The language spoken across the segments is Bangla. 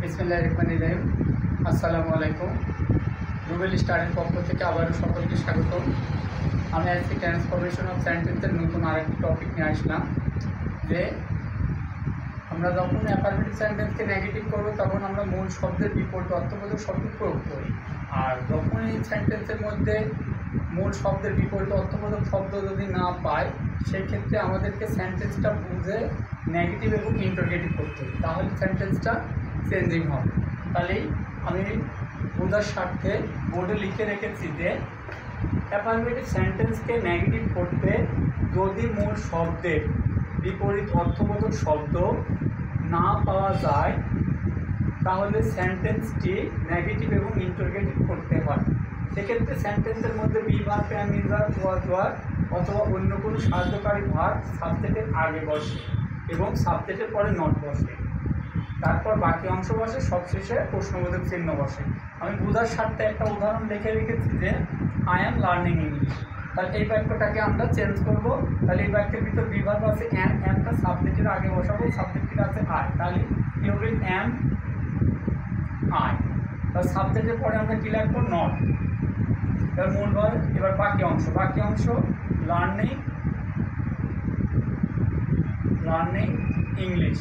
বিসমিল্লাহির রহমানির রহিম। আসসালামু আলাইকুম। রুবেল স্টারের পক্ষ থেকে আবারও সকলকে স্বাগতম। আমি আজকে ট্রান্সফরমেশন অফ সেন্টেন্সের নতুন আরেকটি টপিক নিয়ে আসলাম যে আমরা যখন অ্যাফার্মেটিভ সেন্টেন্সকে নেগেটিভ করবো তখন আমরা মূল শব্দের বিপরীত অর্থবোধক শব্দ প্রয়োগ করি, আর যখন এই সেন্টেন্সের মধ্যে মূল শব্দের বিপরীত অর্থবোধক শব্দ যদি না পায় সেই ক্ষেত্রে আমাদেরকে সেন্টেন্সটা বুঝে নেগেটিভ এবং ইন্টারোগেটিভ করতে হবে, তাহলে সেন্টেন্সটা চেঞ্জিং হবে। তাহলেই আমি বোঝার স্বার্থে বোর্ডে লিখে রেখেছি যে অ্যাফার্মেটিভ সেন্টেন্সকে নেগেটিভ করতে যদি মূল শব্দের বিপরীত অর্থবোধক শব্দ না পাওয়া যায় তাহলে সেন্টেন্সটি নেগেটিভ এবং ইন্টারোগেটিভ করতে হয়। সেক্ষেত্রে সেন্টেন্সের মধ্যে be verb, am is verb, was were অথবা অন্য কোনো সাহায্যকারী ভার্ব সাবজেক্টের আগে বসে এবং সাবজেক্টের পরে নট বসে, তারপর বাকি অংশ বসে, সবশেষে প্রশ্নবোধক চিহ্ন বসে। আমি বোঝার স্বার্থে একটা উদাহরণ লিখে রেখেছি যে আই অ্যাম লার্নিং ইংলিশ। তাহলে এই বাক্যটাকে আমরা চেঞ্জ করব। তাহলে এই বাক্যের ভিতর বি ভার্ব আছে অ্যাম, অ্যামটা সাবজেক্টের আগে বসাবো, সাবজেক্টের আছে আই, তাহলে কি হবে অ্যাম আই। তাহলে সাবজেক্টের পরে আমরা কী লিখবো নট। এবার মূল ভার্ব, এবার বাকি অংশ লার্নিং ইংলিশ।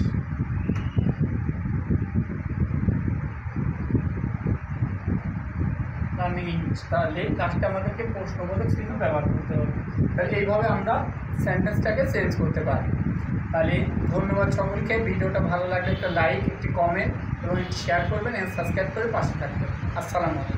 লার্নিং ইংলিশ, তাহলে লাস্টে আমাদেরকে প্রশ্নবোধক চিহ্ন ব্যবহার করতে হবে। তাহলে এইভাবে আমরা সেন্টেন্সটাকে চেঞ্জ করতে পারি। তাহলে ধন্যবাদ সকলকে। ভিডিওটা ভালো লাগলে একটা লাইক, একটি কমেন্ট এবং একটি শেয়ার করবেন এবং সাবস্ক্রাইব করে পাশে থাকবেন। আসসালামু আলাইকুম।